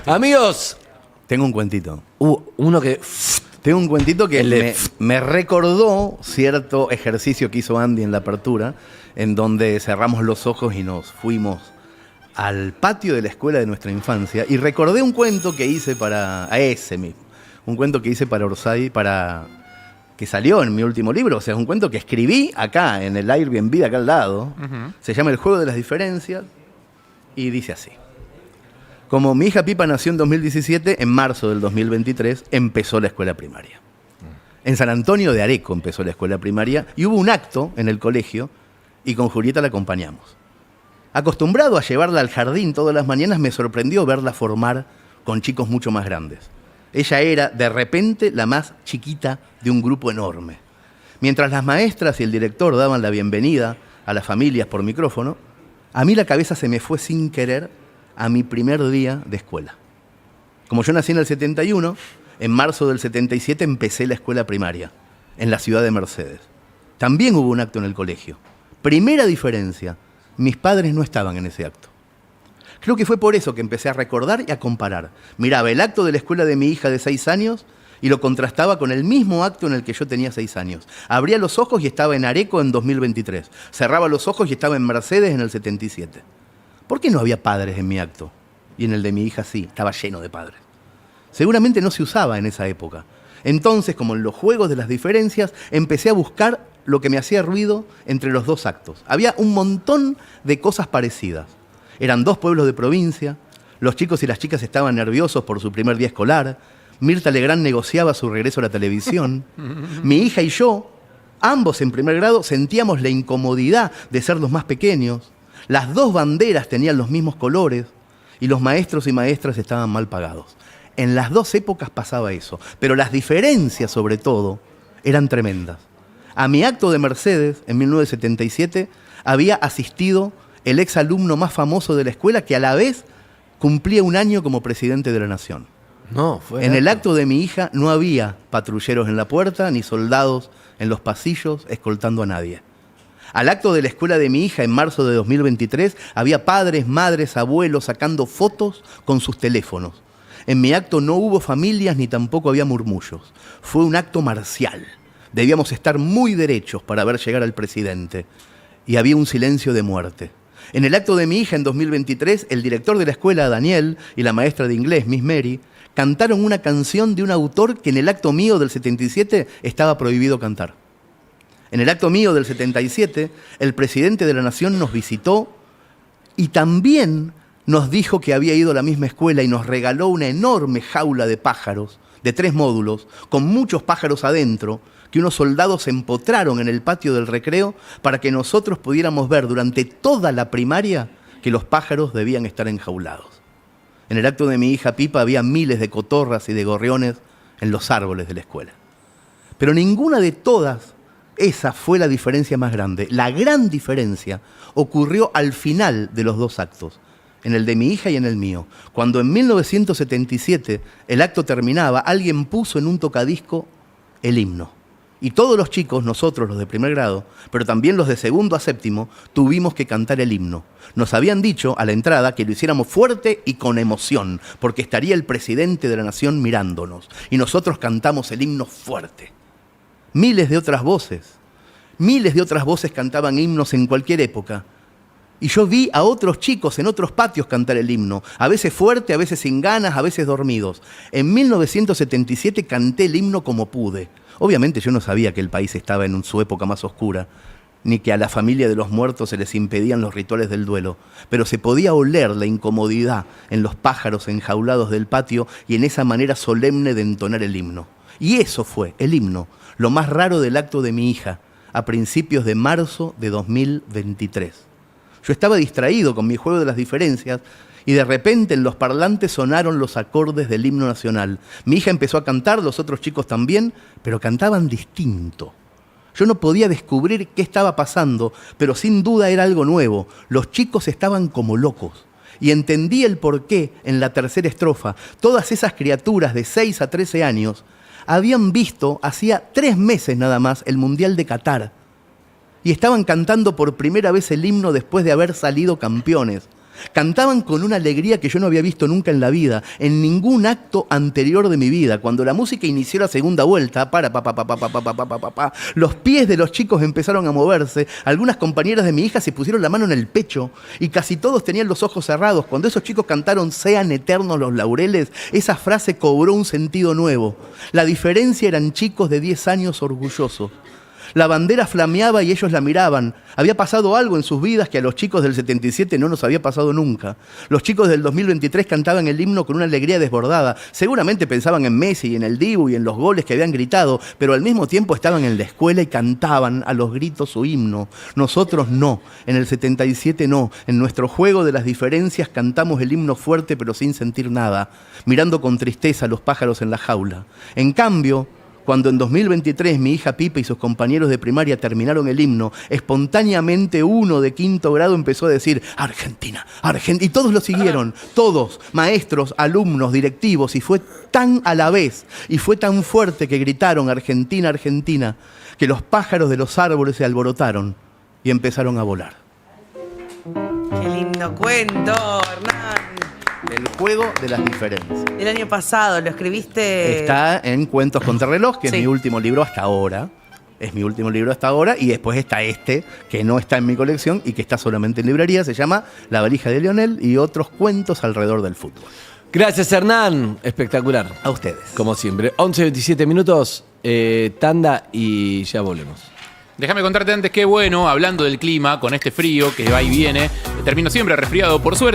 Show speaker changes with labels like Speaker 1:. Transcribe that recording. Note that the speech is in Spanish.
Speaker 1: Amigos,
Speaker 2: Tengo un cuentito.
Speaker 1: uno que...
Speaker 2: Tengo un cuentito que
Speaker 1: El de-
Speaker 2: me recordó cierto ejercicio que hizo Andy en la apertura, en donde cerramos los ojos y nos fuimos al patio de la escuela de nuestra infancia. Y recordé un cuento que hice a ese mismo. Un cuento que hice para Orsay, que salió en mi último libro. O sea, es un cuento que escribí acá, en el Airbnb de acá al lado. Se llama El juego de las diferencias y dice así. Como mi hija Pipa nació en 2017, en marzo del 2023 empezó la escuela primaria. En San Antonio de Areco empezó la escuela primaria y hubo un acto en el colegio y con Julieta la acompañamos. Acostumbrado a llevarla al jardín todas las mañanas, me sorprendió verla formar con chicos mucho más grandes. Ella era, de repente, la más chiquita de un grupo enorme. Mientras las maestras y el director daban la bienvenida a las familias por micrófono, a mí la cabeza se me fue sin querer a mi primer día de escuela. Como yo nací en el 71, en marzo del 77 empecé la escuela primaria, en la ciudad de Mercedes. También hubo un acto en el colegio. Primera diferencia, mis padres no estaban en ese acto. Creo que fue por eso que empecé a recordar y a comparar. Miraba el acto de la escuela de mi hija de 6 años y lo contrastaba con el mismo acto en el que yo tenía 6 años. Abría los ojos y estaba en Areco en 2023. Cerraba los ojos y estaba en Mercedes en el 77. ¿Por qué no había padres en mi acto? Y en el de mi hija sí, estaba lleno de padres. Seguramente no se usaba en esa época. Entonces, como en los juegos de las diferencias, empecé a buscar lo que me hacía ruido entre los dos actos. Había un montón de cosas parecidas. Eran 2 pueblos de provincia, los chicos y las chicas estaban nerviosos por su primer día escolar, Mirta Legrand negociaba su regreso a la televisión, mi hija y yo, ambos en primer grado, sentíamos la incomodidad de ser los más pequeños. Las 2 banderas tenían los mismos colores y los maestros y maestras estaban mal pagados. En las 2 épocas pasaba eso, pero las diferencias, sobre todo, eran tremendas. A mi acto de Mercedes, en 1977, había asistido el exalumno más famoso de la escuela que a la vez cumplía un año como presidente de la nación.
Speaker 1: No, fue...
Speaker 2: En el acto de mi hija no había patrulleros en la puerta ni soldados en los pasillos escoltando a nadie. Al acto de la escuela de mi hija en marzo de 2023 había padres, madres, abuelos sacando fotos con sus teléfonos. En mi acto no hubo familias ni tampoco había murmullos. Fue un acto marcial. Debíamos estar muy derechos para ver llegar al presidente. Y había un silencio de muerte. En el acto de mi hija en 2023, el director de la escuela, Daniel, y la maestra de inglés, Miss Mary, cantaron una canción de un autor que en el acto mío del 77 estaba prohibido cantar. En el acto mío del 77, el presidente de la nación nos visitó y también nos dijo que había ido a la misma escuela y nos regaló una enorme jaula de pájaros, de 3 módulos, con muchos pájaros adentro, que unos soldados empotraron en el patio del recreo para que nosotros pudiéramos ver durante toda la primaria que los pájaros debían estar enjaulados. En el acto de mi hija Pipa había miles de cotorras y de gorriones en los árboles de la escuela. Pero ninguna de todas, esa fue la diferencia más grande. La gran diferencia ocurrió al final de los 2 actos, en el de mi hija y en el mío. Cuando en 1977 el acto terminaba, alguien puso en un tocadisco el himno. Y todos los chicos, nosotros los de primer grado, pero también los de segundo a séptimo, tuvimos que cantar el himno. Nos habían dicho a la entrada que lo hiciéramos fuerte y con emoción, porque estaría el presidente de la nación mirándonos. Y nosotros cantamos el himno fuerte. Miles de otras voces cantaban himnos en cualquier época. Y yo vi a otros chicos en otros patios cantar el himno, a veces fuerte, a veces sin ganas, a veces dormidos. En 1977 canté el himno como pude. Obviamente yo no sabía que el país estaba en su época más oscura, ni que a la familia de los muertos se les impedían los rituales del duelo, pero se podía oler la incomodidad en los pájaros enjaulados del patio y en esa manera solemne de entonar el himno. Y eso fue, el himno, lo más raro del acto de mi hija, a principios de marzo de 2023. Yo estaba distraído con mi juego de las diferencias y de repente en los parlantes sonaron los acordes del himno nacional. Mi hija empezó a cantar, los otros chicos también, pero cantaban distinto. Yo no podía descubrir qué estaba pasando, pero sin duda era algo nuevo. Los chicos estaban como locos. Y entendí el porqué en la tercera estrofa. Todas esas criaturas de 6 a 13 años habían visto hacía 3 meses nada más el Mundial de Qatar. Y estaban cantando por primera vez el himno después de haber salido campeones. Cantaban con una alegría que yo no había visto nunca en la vida, en ningún acto anterior de mi vida. Cuando la música inició la segunda vuelta, los pies de los chicos empezaron a moverse, algunas compañeras de mi hija se pusieron la mano en el pecho y casi todos tenían los ojos cerrados. Cuando esos chicos cantaron "Sean eternos los laureles", esa frase cobró un sentido nuevo. La diferencia eran chicos de 10 años orgullosos. La bandera flameaba y ellos la miraban. Había pasado algo en sus vidas que a los chicos del 77 no nos había pasado nunca. Los chicos del 2023 cantaban el himno con una alegría desbordada. Seguramente pensaban en Messi y en el Dibu y en los goles que habían gritado, pero al mismo tiempo estaban en la escuela y cantaban a los gritos su himno. Nosotros no, en el 77 no. En nuestro juego de las diferencias cantamos el himno fuerte pero sin sentir nada, mirando con tristeza a los pájaros en la jaula. En cambio, cuando en 2023 mi hija Pipe y sus compañeros de primaria terminaron el himno, espontáneamente uno de 5º grado empezó a decir "Argentina, Argentina", y todos lo siguieron, todos, maestros, alumnos, directivos, y fue tan a la vez, y fue tan fuerte que gritaron "Argentina, Argentina", que los pájaros de los árboles se alborotaron y empezaron a volar.
Speaker 3: Qué lindo cuento, Hernán.
Speaker 2: El juego de las diferencias.
Speaker 3: El año pasado lo escribiste.
Speaker 2: Está en Cuentos Contrarreloj, que
Speaker 3: Sí.
Speaker 2: es mi último libro hasta ahora. Es mi último libro hasta ahora. Y después está este, que no está en mi colección y que está solamente en librería. Se llama La valija de Lionel y otros cuentos alrededor del fútbol.
Speaker 1: Gracias, Hernán. Espectacular.
Speaker 2: A ustedes.
Speaker 1: Como siempre. 11:27 minutos, tanda y ya volvemos.
Speaker 4: Déjame contarte antes qué bueno, hablando del clima, con este frío que va y viene, termino siempre resfriado, por suerte.